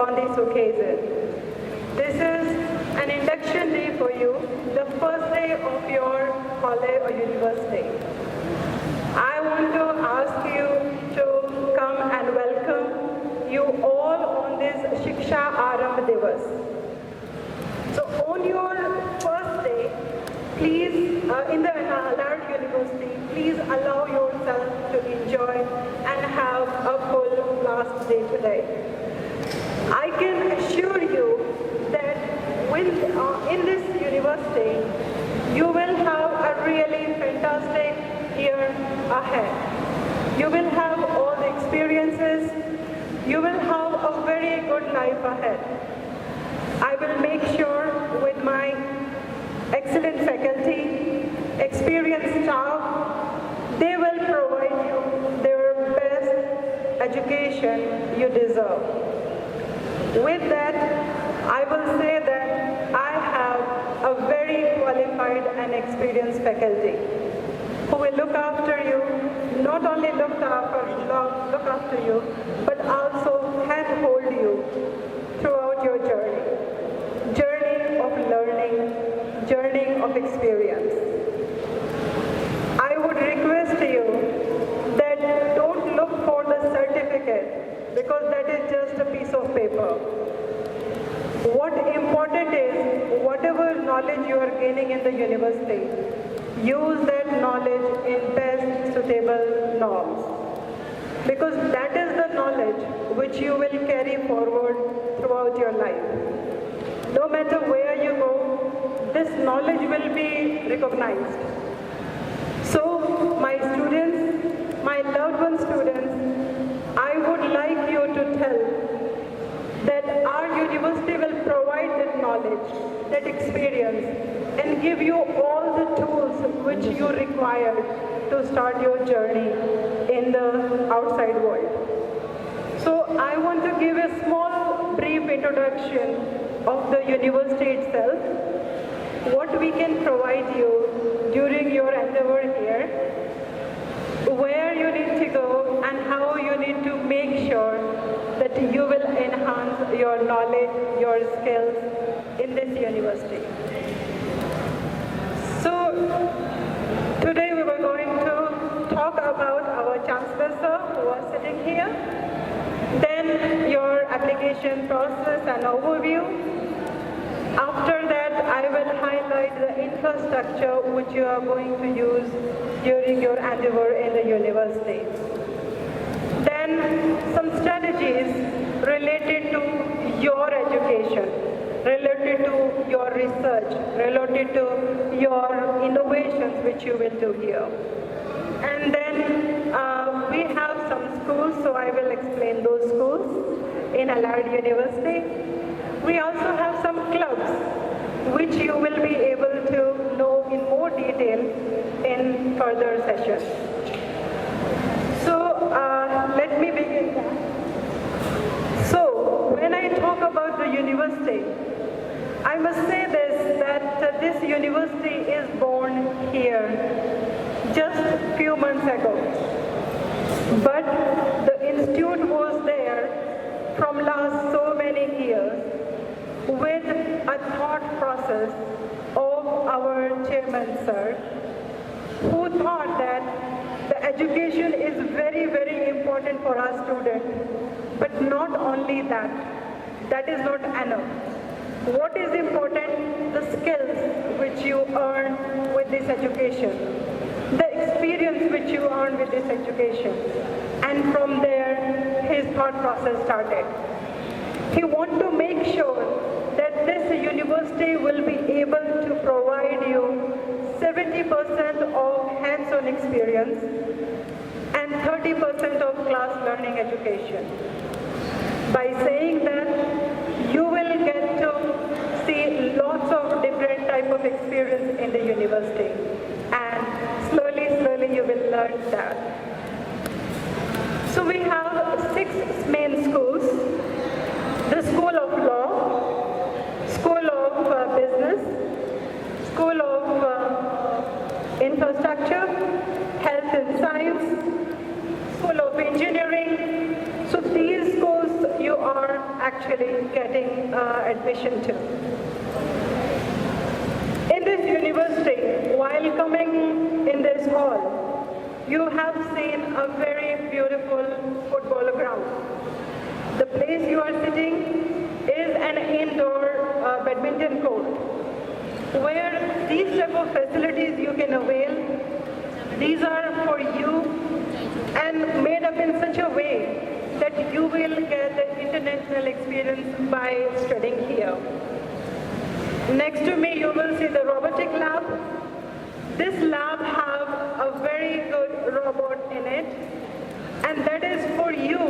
on this occasion. This is an induction day for you, the first day of your college or university. I want to ask you to come and welcome you all on this Shiksha Arambh Divas. So on your first day, please, in the Allard University, please allow yourself to enjoy and have a full last day today. I can assure you that in this university, you will have a really fantastic year ahead. You will have all the experiences. You will have a very good life ahead. I will make sure with my excellent faculty, experienced staff, they will provide you their best education you deserve. With that, I will say that I have a very qualified and experienced faculty who will look after you, not only look after you, but also handhold you throughout your journey of learning, journey of experience. I would request you that don't look for the certificate because that is just a piece of paper. What important is whatever knowledge you are gaining in the university, use that knowledge in best suitable norms. Because that is the knowledge which you will carry forward throughout your life. No matter where you go, this knowledge will be recognized. So, my students, my loved one students, I would like you to tell that our university will provide that knowledge, that experience, and give you all the tools which you require to start your journey in the outside world. So I want to give a small brief introduction of the university itself, what we can provide you during your endeavor here, where you need to go and how you need to make sure that you will enhance your knowledge, your skills in this university. So today we were going to talk about our Chancellor sir who was sitting here, then your application process and overview. After that, I will highlight the infrastructure which you are going to use during your endeavor in the university. Then some strategies related to your education, related to your research, related to your innovations which you will do here. And then we have some schools, so I will explain those schools in Allard University. We also have some clubs which you will be able to know in more detail in further sessions. So let me begin. So when I talk about the university, I must say this, that this university is born here just a few months ago. But the institute was there from last so many years with a thought process of our chairman sir, who thought that the education is very, very important for our students. But not only that, that is not enough. What is important? The skills which you earn with this education, the experience which you earn with this education. And from there, his thought process started. He wanted to make sure that this university will be able to provide you 70% of hands-on experience and 30% of class learning education. By saying that, you will get to see lots of different type of experience in the university, and slowly you will learn that. So we have 6 main schools: the School of Law, School of Business, School of Infrastructure, Health and Science, School of Engineering. So these schools you are actually getting admission to. In this university, while coming in this hall, you have seen a very beautiful football ground. The place you are sitting is an indoor badminton court, where these type of facilities you can avail. These are for you and made up in such a way that you will get the international experience by studying here. Next to me, you will see the robotic lab. This lab have a very good robot in it, and that is for you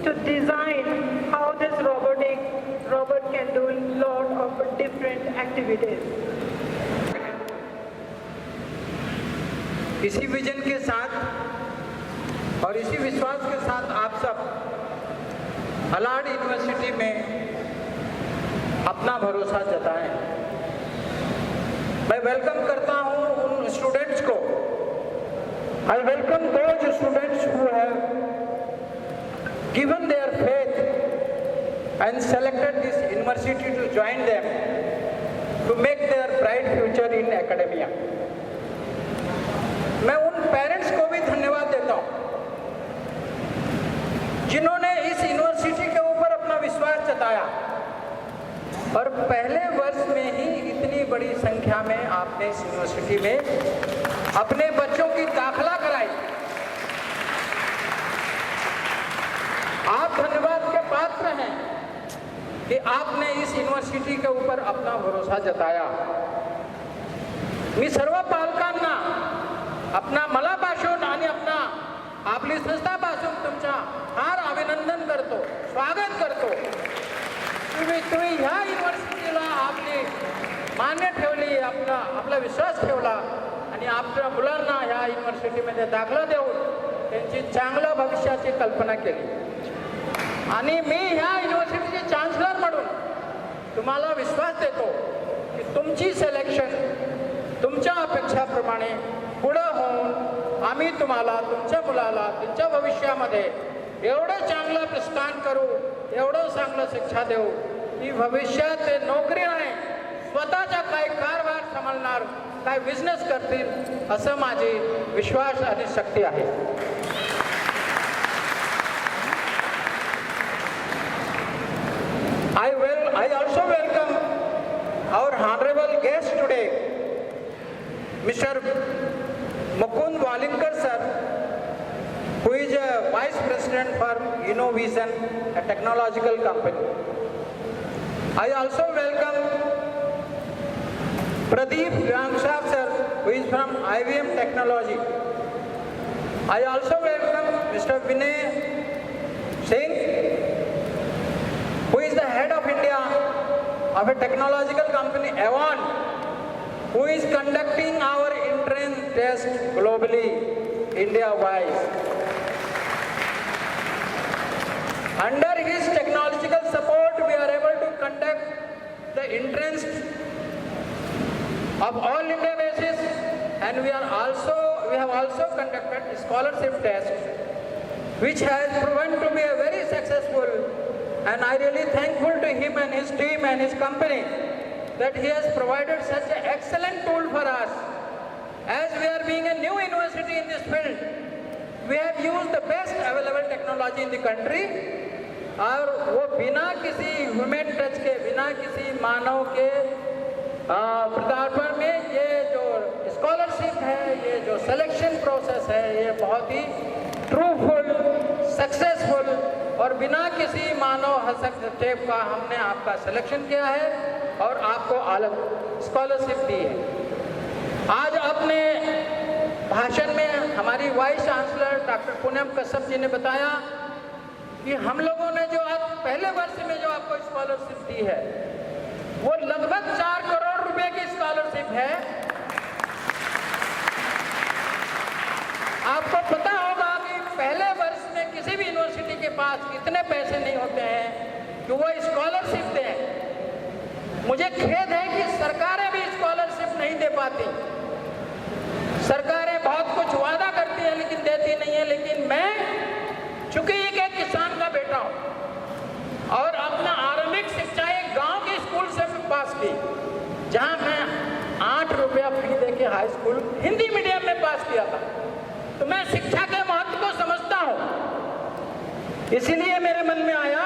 to design how this robot can do a lot of different activities. इसी vision के साथ और इसी विश्वास के साथ आप सब अलाड यूनिवर्सिटी में अपना भरोसा जताएं। मैं वेलकम करता हूं उन स्टूडेंट्स को। I welcome those students who have given their faith and selected this university to join them to make their bright future in academia. मैं उन पेरेंट्स को भी धन्यवाद देता हूं जिन्होंने इस यूनिवर्सिटी के ऊपर अपना विश्वास जताया और पहले वर्ष में ही इतनी बड़ी संख्या में आपने इस यूनिवर्सिटी में अपने बच्चों की दाखिला कराई। आप धन्यवाद के पात्र हैं कि आपने इस यूनिवर्सिटी के ऊपर अपना भरोसा जताया। मी सर्व पालकांना अपना मनापासून आणि अपना आपली संस्थापासून तुमचा फार अभिनंदन करतो, स्वागत करतो। तुम्ही ह्या युनिव्हर्सिटीला आपली मान्य ठेवली, आपला विश्वास ठेवला आणि आपल्या मुलांना ह्या युनिव्हर्सिटीमध्ये दाखला देऊन त्यांची चांगल्या भविष्याची कल्पना केली। आणि मी ह्या युनिव्हर्सिटीचे चान्सलर म्हणून तुम्हाला विश्वास देतो की तुमची सिलेक्शन तुमच्या अपेक्षाप्रमाणे पुढे होऊन आम्ही तुम्हाला तुमच्या मुलाला तुमच्या भविष्यामध्ये एवढं चांगलं प्रस्थान करू, एवढं चांगलं शिक्षा देऊ की भविष्यात ते नोकरी नाही स्वतःचा काही कारभार सांभाळणार, काय बिझनेस करतील असं माझी विश्वास आणि शक्ती आहे। I also welcome our honorable guest today, Mr. Mukund Walinkar sir, who is a Vice President for Innovision, a technological company. I also welcome Pradeep Gangshav sir, who is from IBM Technology. I also welcome Mr. Vinay Singh, who is the head of India of a technological company, Avon, who is conducting our entrance test globally, India-wise. Under his technological support, we are able to conduct the entrance of all India basis, and we have also conducted a scholarship test, which has proven to be a very successful. And I really thankful to him and his team and his company that he has provided such an excellent tool for us. As we are being a new university in this field, we have used the best available technology in the country, और वो बिना किसी human touch के, बिना किसी मानव के पदार्पण में ये जो स्कॉलरशिप है, ये जो सिलेक्शन प्रोसेस है, ये बहुत ही ट्रूफुल, सक्सेसफुल और बिना किसी मानव हस्तक्षेप का हमने आपका सिलेक्शन किया है और आपको अलग स्कॉलरशिप दी है। आज अपने भाषण में हमारी vice chancellor doctor Poonam Kashyap ji ने बताया कि हम लोगों ने जो आज पहले वर्ष में जो आपको स्कॉलरशिप दी है वो लगभग 4 करोड़ रुपए की स्कॉलरशिप है। आपको पता होगा कि पहले वर्ष में किसी भी यूनिवर्सिटी के पास इतने पैसे नहीं होते हैं कि वो स्कॉलरशिप दें। मुझे खेद है कि सरकारें भी स्कॉलरशिप नहीं दे पाती। सरकारें बहुत कुछ वादा करती हैं लेकिन देती नहीं है। लेकिन मैं चूंकि एक किसान का बेटा हूँ और अपने थी, जहां मैं 8 रुपया फी दे के हाई स्कूल हिंदी मीडियम में पास किया था। तो मैं शिक्षा के महत्व को समझता हूं। इसीलिए मेरे मन में आया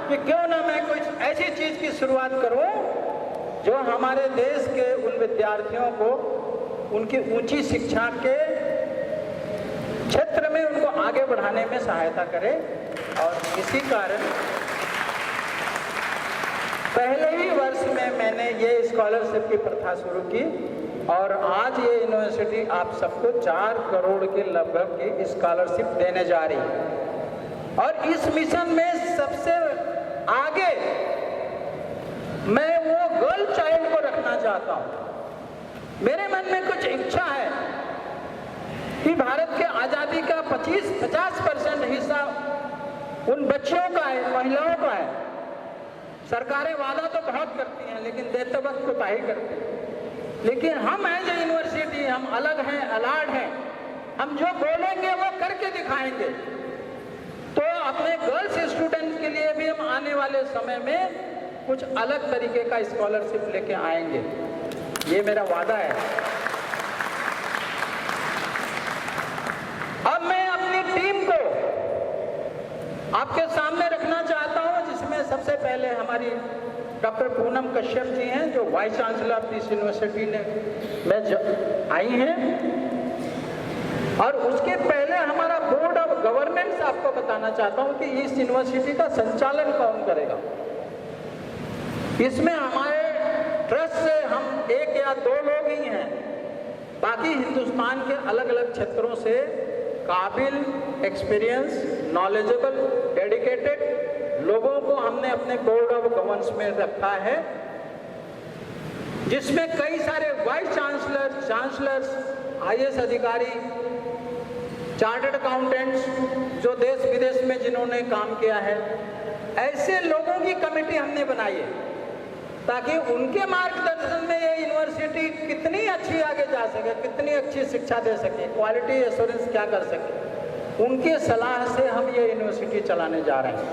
कि क्यों ना मैं कुछ ऐसी चीज की शुरुआत करूं जो हमारे देश के उन विद्यार्थियों को उनकी ऊंची शिक्षा के क्षेत्र में उनको आगे बढ़ाने में सहायता करे। और इसी कारण पहले ही वर्ष में मैंने ये स्कॉलरशिप की प्रथा शुरू की और आज ये यूनिवर्सिटी आप सबको 4 करोड़ के लगभग की स्कॉलरशिप देने जा रही है। और इस मिशन में सबसे आगे मैं वो गर्ल चाइल्ड को रखना चाहता हूं। मेरे मन में कुछ इच्छा है कि भारत के आजादी का 50% हिस्सा उन बच्चियों का है, महिलाओं का है। सरकारें वादा तो बहुत करती हैं लेकिन देते वक्त कोताही करती हैं। लेकिन हम एज ए यूनिवर्सिटी हम अलग हैं, अलार्ड हैं। हम जो बोलेंगे वो करके दिखाएंगे। तो अपने गर्ल्स स्टूडेंट के लिए भी हम आने वाले समय में कुछ अलग तरीके का स्कॉलरशिप लेके आएंगे, ये मेरा वादा है। अब मैं अपनी टीम को आपके सामने रखना चाहता हूं, जिसमें सबसे पहले हमारी डॉक्टर पूनम कश्यप जी हैं जो vice chancellor of this university में आई हैं। और उसके पहले हमारा बोर्ड ऑफ गवर्नेंस आपको बताना चाहता हूं कि इस यूनिवर्सिटी का संचालन कौन करेगा। इसमें हमारे ट्रस्ट से हम 1 या 2 लोग ही हैं, बाकी हिंदुस्तान के अलग अलग क्षेत्रों से काबिल, एक्सपीरियंस, नॉलेजेबल, डेडिकेटेड लोगों को हमने अपने बोर्ड ऑफ गवर्नेंस में रखा है, जिसमें कई सारे वाइस चांसलर्स, IAS अधिकारी, चार्टर्ड अकाउंटेंट्स जो देश विदेश में जिन्होंने काम किया है, ऐसे लोगों की कमेटी हमने बनाई है ताकि उनके मार्गदर्शन में ये यूनिवर्सिटी कितनी अच्छी आगे जा सके, कितनी अच्छी शिक्षा दे सके, क्वालिटी एश्योरेंस क्या कर सके, उनकी सलाह से हम ये यूनिवर्सिटी चलाने जा रहे हैं।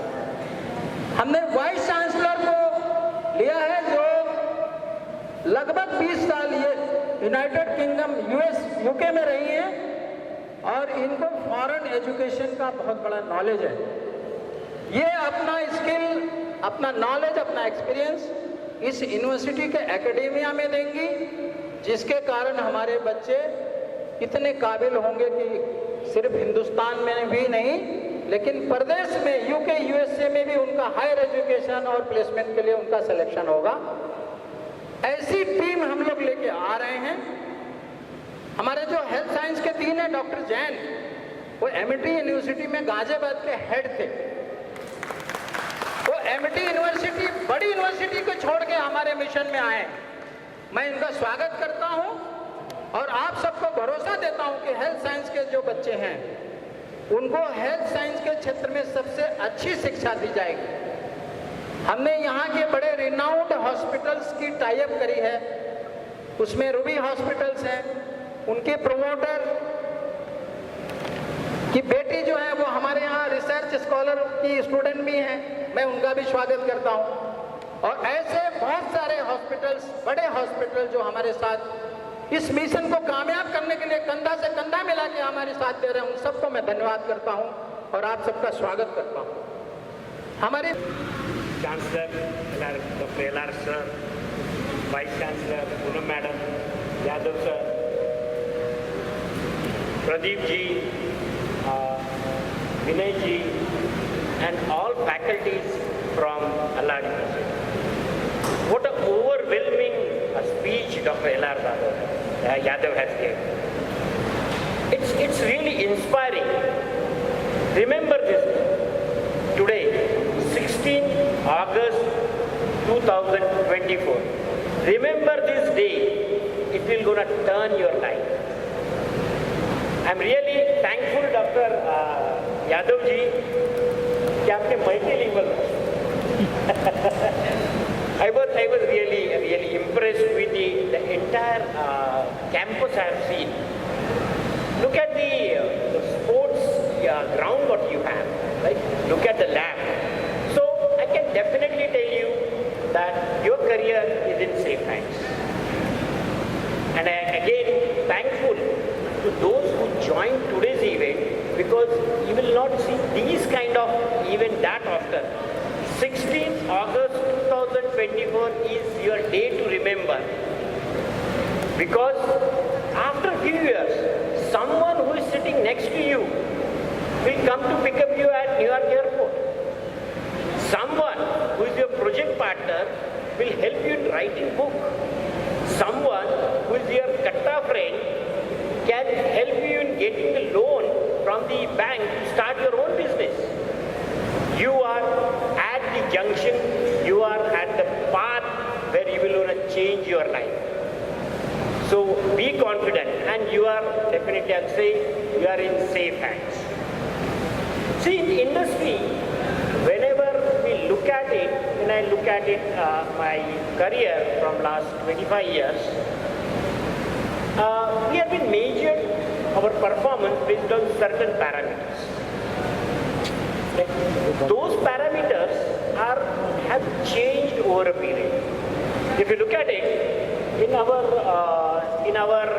हमने वाइस चांसलर को लिया है जो लगभग 20 साल ये यूनाइटेड किंगडम UK में रही हैं और इनको फॉरेन एजुकेशन का बहुत बड़ा नॉलेज है। ये अपना स्किल, अपना नॉलेज, अपना एक्सपीरियंस इस यूनिवर्सिटी के एकेडेमिया में देंगी, जिसके कारण हमारे बच्चे इतने काबिल होंगे कि सिर्फ हिंदुस्तान में भी नहीं लेकिन प्रदेश में UK, USA में भी उनका हायर एजुकेशन और प्लेसमेंट के लिए उनका सिलेक्शन होगा। ऐसी टीम हम लोग लेके आ रहे हैं। हमारे जो हेल्थ साइंस के 3 हैं, डॉक्टर जैन, वो MIT यूनिवर्सिटी में गाजियाबाद के हेड थे। वो MIT यूनिवर्सिटी, बड़ी यूनिवर्सिटी को छोड़ के हमारे मिशन में आए। मैं इनका स्वागत करता हूं और आप सबको भरोसा देता हूं कि हेल्थ साइंस के जो बच्चे हैं उनको हेल्थ साइंस के क्षेत्र में सबसे अच्छी शिक्षा दी जाएगी। हमने यहाँ के बड़े रिनाउंड हॉस्पिटल्स की टाई अप करी है, उसमें रूबी हॉस्पिटल्स हैं, उनके प्रोमोटर की बेटी जो है वो हमारे यहाँ रिसर्च स्कॉलर की स्टूडेंट भी हैं, मैं उनका भी स्वागत करता हूँ। और ऐसे बहुत सारे हॉस्पिटल्स, बड़े हॉस्पिटल जो हमारे साथ इस मिशन को कामयाब करने के लिए कंधा से कंधा मिला के हमारे साथ दे रहे हैं, उन सबको मैं धन्यवाद करता हूँ और आप सबका स्वागत करता हूँ। हमारे chancellor doctor LR sir, vice chancellor Poonam madam, Yadav sir, Pradeep ji, Vinay ji, and all faculties from LR University. What an overwhelming speech Dr. LR Yadav has given. It's really inspiring. Remember this, today, 16 August 2024. Remember this day, it will gonna turn your life. I'm really thankful Dr. Yadav ji कि आपने multilingual I was really impressed with the entire campus I have seen. Look at the sports ground what you have, right? Look at the lab. So I can definitely tell you that your career is in safe hands. And I again thankful to those who joined today's event, because you will not see these kind of event that often. 16th August 2024 is your day to remember, because after a few years, someone who is sitting next to you will come to pick up you at New York airport. Someone who is your project partner will help you in writing book. Someone who is your katta friend can help you in getting a loan from the bank to start your own business. You are at the junction, you are at the path where you will want to change your life. So be confident, and you are definitely, I'll say, you are in safe hands. See, in the industry, whenever we look at it, when I look at it, my career from last 25 years, we have been measured our performance based on certain parameters. Those parameters have changed over a period. If you look at it, in our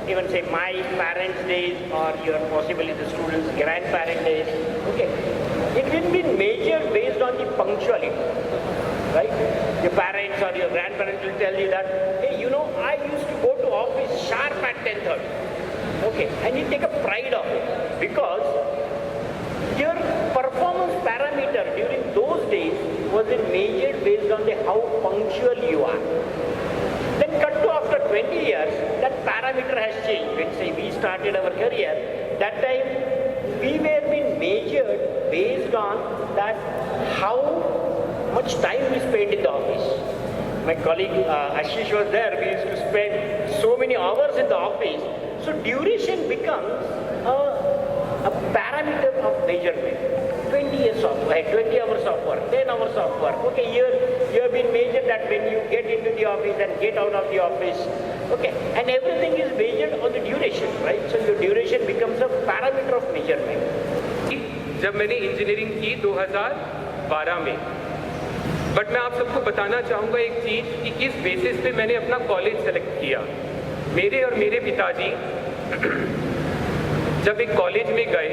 even say my parents' days, or your possibly the students' grandparents' days, okay, it will be measured based on the punctuality, right? Your parents or your grandparents will tell you that, hey, you know, I used to go to office sharp at 10:30, okay, and you take a pride of it, because your performance parameter during those days was measured based on how punctual you are. Then cut to after 20 years, that parameter has changed. When say we started our career, that time we were being measured based on that how much time we spent in the office. My colleague Ashish was there. We used to spend so many hours in the office. So duration becomes a parameter of measurement. 20 years of work, 20 hours of work, 10 hours of work. Okay, you have been measured that when you get into the office and get out of the office. Okay, and everything is measured on the duration, right? So your duration becomes a parameter of measurement. जब मैंने engineering की 2012 में, but मैं आप सबको बताना चाहूँगा एक चीज़ कि किस बेसिस पे मैंने अपना कॉलेज सेलेक्ट किया। मेरे और मेरे पिताजी जब एक कॉलेज में गए,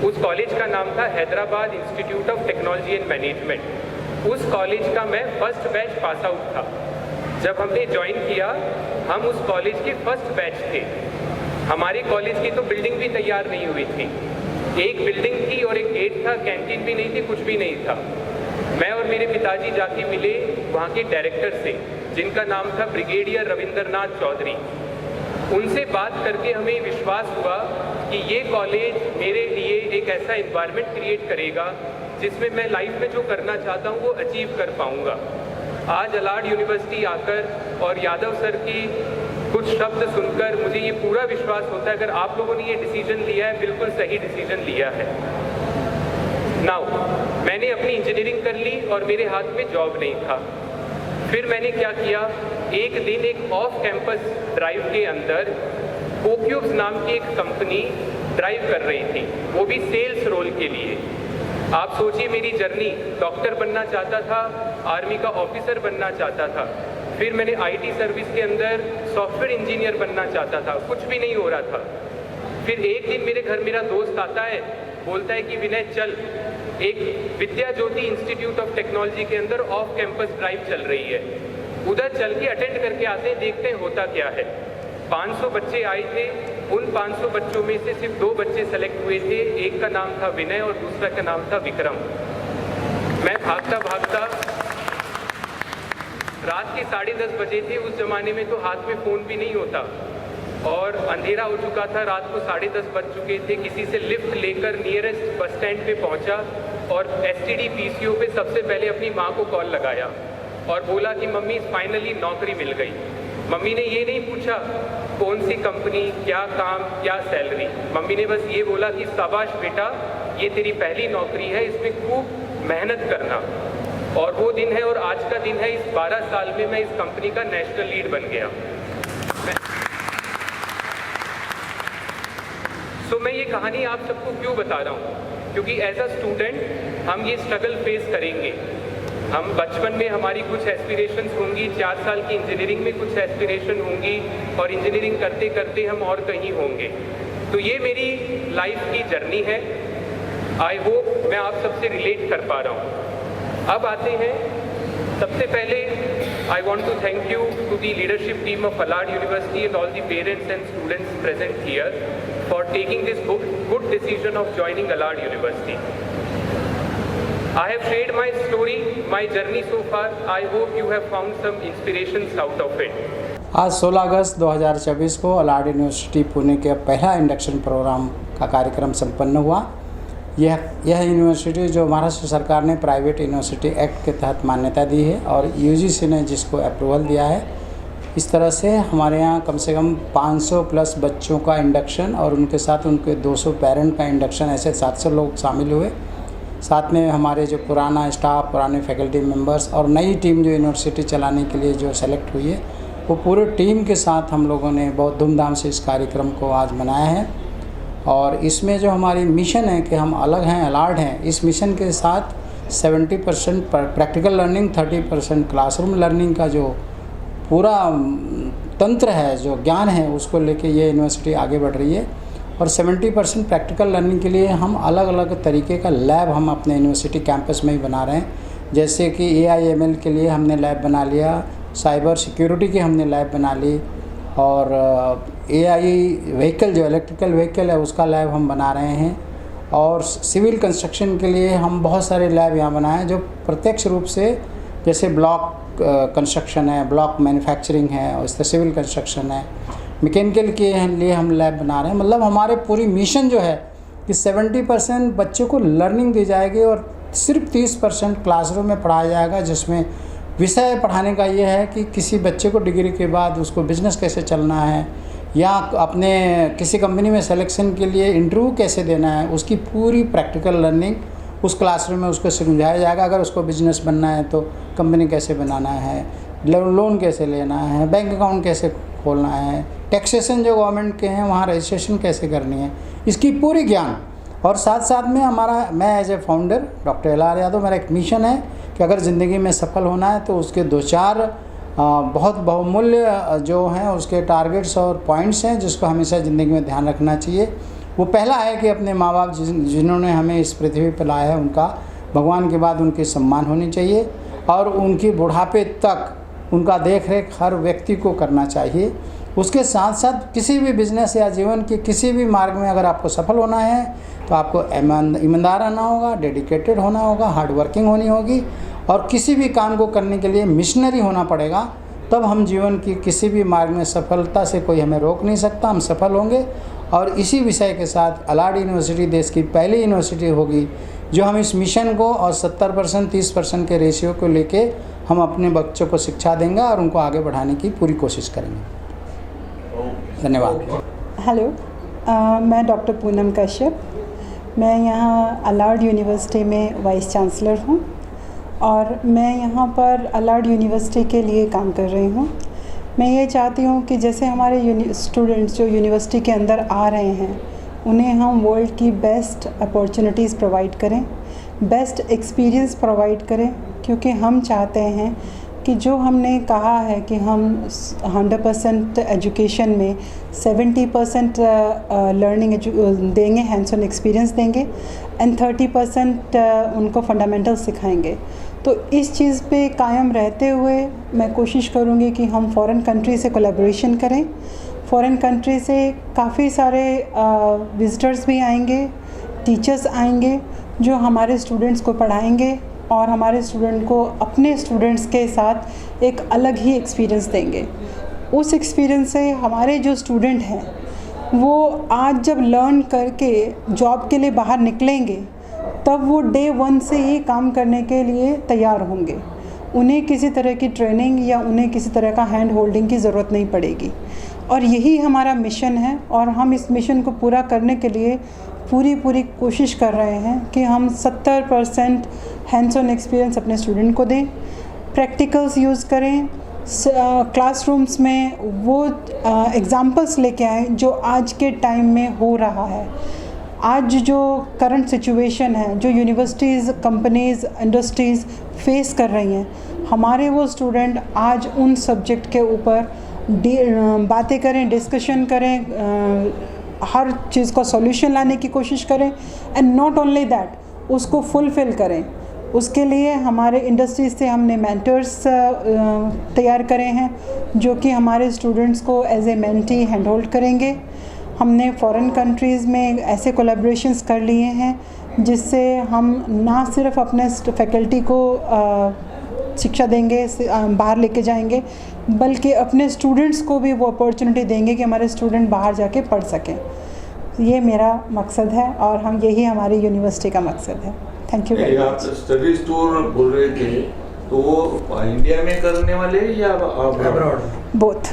उस कॉलेज का नाम था Hyderabad institute of technology and management. उस कॉलेज का मैं फर्स्ट बैच पास आउट था। जब हमने ज्वाइन किया, हम उस कॉलेज के फर्स्ट बैच थे। हमारे कॉलेज की तो बिल्डिंग भी तैयार नहीं हुई थी। एक बिल्डिंग थी और एक गेट था, कैंटीन भी नहीं थी, कुछ भी नहीं था। मैं और मेरे पिताजी जाके मिले वहाँ के डायरेक्टर से, जिनका नाम था ब्रिगेडियर रविंद्रनाथ चौधरी। उनसे बात करके हमें विश्वास हुआ कि ये कॉलेज मेरे लिए एक ऐसा एनवायरनमेंट क्रिएट करेगा जिसमें मैं लाइफ में जो करना चाहता हूँ वो अचीव कर पाऊँगा। आज अलाड यूनिवर्सिटी आकर और यादव सर की कुछ शब्द सुनकर मुझे ये पूरा विश्वास होता है, अगर आप लोगों ने ये डिसीजन लिया है, बिल्कुल सही डिसीजन लिया है। नाउ मैंने अपनी इंजीनियरिंग कर ली और मेरे हाथ में जॉब नहीं था। फिर मैंने क्या किया, एक दिन एक ऑफ कैंपस ड्राइव के अंदर कोक्यूब्स नाम की एक कंपनी ड्राइव कर रही थी, वो भी सेल्स रोल के लिए। आप सोचिए मेरी जर्नी, डॉक्टर बनना चाहता था, आर्मी का ऑफिसर बनना चाहता था, फिर मैंने आईटी सर्विस के अंदर सॉफ्टवेयर इंजीनियर बनना चाहता था, कुछ भी नहीं हो रहा था। फिर एक दिन मेरे घर मेरा दोस्त आता है, बोलता है कि विनय चल, एक विद्या ज्योति इंस्टीट्यूट ऑफ टेक्नोलॉजी के अंदर ऑफ कैंपस ड्राइव चल रही है, उधर चल के अटेंड करके आते हैं, देखते हैं होता क्या है। 500 बच्चे आए थे, उन 500 बच्चों में से सिर्फ 2 बच्चे सेलेक्ट हुए थे। एक का नाम था विनय और दूसरा का नाम था विक्रम। मैं भागता भागता, रात के 10:30 बजे थे, उस जमाने में तो हाथ में फ़ोन भी नहीं होता और अंधेरा हो चुका था, रात को 10:30 बज चुके थे। किसी से लिफ्ट लेकर नियरेस्ट बस स्टैंड पे पहुंचा और एसटीडी पीसीओ पे सबसे पहले अपनी माँ को कॉल लगाया और बोला कि मम्मी फाइनली नौकरी मिल गई। मम्मी ने ये नहीं पूछा कौन सी कंपनी, क्या काम, क्या सैलरी। मम्मी ने बस ये बोला कि शाबाश बेटा, ये तेरी पहली नौकरी है, इसमें खूब मेहनत करना। और वो दिन है और आज का दिन है, इस 12 साल में मैं इस कंपनी का नेशनल लीड बन गया। मैं ये कहानी आप सबको क्यों बता रहा हूँ, क्योंकि एज अ स्टूडेंट हम ये स्ट्रगल फेस करेंगे। हम बचपन में हमारी कुछ एस्पिरेशंस होंगी, 4 साल की इंजीनियरिंग में कुछ एस्पिरेशन होंगी और इंजीनियरिंग करते करते हम और कहीं होंगे। तो ये मेरी लाइफ की जर्नी है। आई होप मैं आप सबसे रिलेट कर पा रहा हूँ। अब आते हैं, सबसे पहले I want to thank you to the leadership team of Alard university and all the parents and students present here for taking this good decision of joining Alard university. I have shared my story, my journey so far. I hope you have found some inspirations out of it. आज 16 अगस्त 2024 को अलाड university Pune के पहला induction programme का कार्यक्रम संपन्न हुआ। यह university जो महाराष्ट्र सरकार ने प्राइवेट यूनिवर्सिटी एक्ट के तहत मान्यता दी है और यूजीसी ने जिसको अप्रूवल दिया है, इस तरह से हमारे यहाँ कम से कम 500 प्लस बच्चों का इंडक्शन और उनके साथ उनके 200 पेरेंट का इंडक्शन, ऐसे 700 लोग शामिल हुए। साथ में हमारे जो पुराना स्टाफ, पुराने फैकल्टी मेंबर्स और नई टीम जो यूनिवर्सिटी चलाने के लिए जो सेलेक्ट हुई है, वो पूरे टीम के साथ हम लोगों ने बहुत धूमधाम से इस कार्यक्रम को आज मनाया है। और इसमें जो हमारी मिशन है कि हम अलग हैं, अलाड हैं, इस मिशन के साथ 70% प्रैक्टिकल लर्निंग, 30% क्लासरूम लर्निंग का जो पूरा तंत्र है, जो ज्ञान है, उसको लेके ये यूनिवर्सिटी आगे बढ़ रही है। और 70% प्रैक्टिकल लर्निंग के लिए हम अलग अलग तरीके का लैब हम अपने यूनिवर्सिटी कैंपस में ही बना रहे हैं। जैसे कि AI/ML के लिए हमने लैब बना लिया, साइबर सिक्योरिटी की हमने लैब बना ली, और AI व्हीकल, जो इलेक्ट्रिकल व्हीकल है, उसका लैब हम बना रहे हैं। और सिविल कंस्ट्रक्शन के लिए हम बहुत सारे लैब यहाँ बनाए हैं, जो प्रत्यक्ष रूप से, जैसे ब्लॉक कंस्ट्रक्शन है, ब्लॉक मैन्युफैक्चरिंग है, और इस तरह सिविल कंस्ट्रक्शन है, मैकेनिकल के लिए हम लैब बना रहे हैं। मतलब हमारे पूरी मिशन जो है कि 70% बच्चों को लर्निंग दी जाएगी और सिर्फ 30% क्लासरूम में पढ़ाया जाएगा, जिसमें विषय पढ़ाने का ये है कि किसी बच्चे को डिग्री के बाद उसको बिजनेस कैसे चलना है, या अपने किसी कंपनी में सिलेक्शन के लिए इंटरव्यू कैसे देना है, उसकी पूरी प्रैक्टिकल लर्निंग उस क्लासरूम में उसको समझाया जाएगा। अगर उसको बिजनेस बनना है तो कंपनी कैसे बनाना है, लोन कैसे लेना है, बैंक अकाउंट कैसे खोलना है, टैक्सेशन जो गवर्नमेंट के हैं वहाँ रजिस्ट्रेशन कैसे करनी है, इसकी पूरी ज्ञान। और साथ साथ में मैं as a founder doctor LR Yadav, मेरा एक मिशन है कि अगर ज़िंदगी में सफल होना है तो उसके 2-4 बहुत बहुमूल्य जो हैं उसके टारगेट्स और पॉइंट्स हैं, जिसको हमेशा ज़िंदगी में ध्यान रखना चाहिए। वो पहला है कि अपने माँ बाप जिन्होंने हमें इस पृथ्वी पर लाया है, उनका भगवान के बाद उनकी सम्मान होनी चाहिए, और उनकी बुढ़ापे तक उनका देख रेख हर व्यक्ति को करना चाहिए। उसके साथ साथ किसी भी बिजनेस या जीवन के किसी भी मार्ग में अगर आपको सफल होना है तो आपको ईमानदार रहना होगा, डेडिकेटेड होना होगा, हार्ड वर्किंग होनी होगी, और किसी भी काम को करने के लिए मिशनरी होना पड़ेगा। तब हम जीवन की किसी भी मार्ग में सफलता से कोई हमें रोक नहीं सकता, हम सफल होंगे। और इसी विषय के साथ अलाड यूनिवर्सिटी देश की पहली यूनिवर्सिटी होगी जो हम इस मिशन को और 70% 30% के रेशियो को लेके हम अपने बच्चों को शिक्षा देंगे और उनको आगे बढ़ाने की पूरी कोशिश करेंगे। धन्यवाद। हेलो, मैं डॉक्टर पूनम कश्यप, मैं यहाँ अलाड यूनिवर्सिटी में वाइस चांसलर हूँ और मैं यहाँ पर अलाड यूनिवर्सिटी के लिए काम कर रही हूँ। मैं ये चाहती हूँ कि जैसे हमारे स्टूडेंट्स जो यूनिवर्सिटी के अंदर आ रहे हैं, उन्हें हम वर्ल्ड की बेस्ट अपॉर्चुनिटीज़ प्रोवाइड करें, बेस्ट एक्सपीरियंस प्रोवाइड करें, क्योंकि हम चाहते हैं कि जो हमने कहा है कि हम 100% एजुकेशन में 70% लर्निंग देंगे, हैंड्स ऑन एक्सपीरियंस देंगे, एंड 30% उनको फंडामेंटल सिखाएंगे। तो इस चीज़ पे कायम रहते हुए मैं कोशिश करूँगी कि हम फॉरेन कंट्री से कोलैबोरेशन करें। फॉरेन कंट्री से काफ़ी सारे विजिटर्स भी आएंगे, टीचर्स आएंगे जो हमारे स्टूडेंट्स को पढ़ाएंगे और हमारे स्टूडेंट को अपने स्टूडेंट्स के साथ एक अलग ही एक्सपीरियंस देंगे। उस एक्सपीरियंस से हमारे जो स्टूडेंट हैं वो आज जब लर्न करके जॉब के लिए बाहर निकलेंगे तब वो डे 1 से ही काम करने के लिए तैयार होंगे। उन्हें किसी तरह की ट्रेनिंग या उन्हें किसी तरह का हैंड होल्डिंग की ज़रूरत नहीं पड़ेगी। और यही हमारा मिशन है और हम इस मिशन को पूरा करने के लिए पूरी कोशिश कर रहे हैं कि हम 70% हैंड्स ऑन एक्सपीरियंस अपने स्टूडेंट को दें, प्रैक्टिकल्स यूज़ करें, क्लासरूम्स में वो एग्ज़ाम्पल्स लेके आएँ जो आज के टाइम में हो रहा है। आज जो करंट सिचुएशन है, जो यूनिवर्सिटीज़, कंपनीज़, इंडस्ट्रीज़ फेस कर रही हैं, हमारे वो स्टूडेंट आज उन सब्जेक्ट के ऊपर बातें करें, डिस्कशन करें, हर चीज़ का सॉल्यूशन लाने की कोशिश करें, एंड नॉट ओनली दैट, उसको फुलफ़िल करें। उसके लिए हमारे इंडस्ट्रीज़ से हमने मेंटर्स तैयार करे हैं, जो कि हमारे स्टूडेंट्स को as a mentee hand hold करेंगे। हमने फॉरेन कंट्रीज़ में ऐसे कोलैबोरेशंस कर लिए हैं जिससे हम ना सिर्फ अपने फैकल्टी को शिक्षा देंगे, बाहर लेके जाएंगे, बल्कि अपने स्टूडेंट्स को भी वो अपॉर्चुनिटी देंगे कि हमारे स्टूडेंट बाहर जाके पढ़ सकें। ये मेरा मकसद है और हम यही हमारी यूनिवर्सिटी का मकसद है। थैंक यू वेरी आप मच। स्टडी टूर बोल रहे थे, तो वो इंडिया में करने वाले या अब्रॉड? बोथ।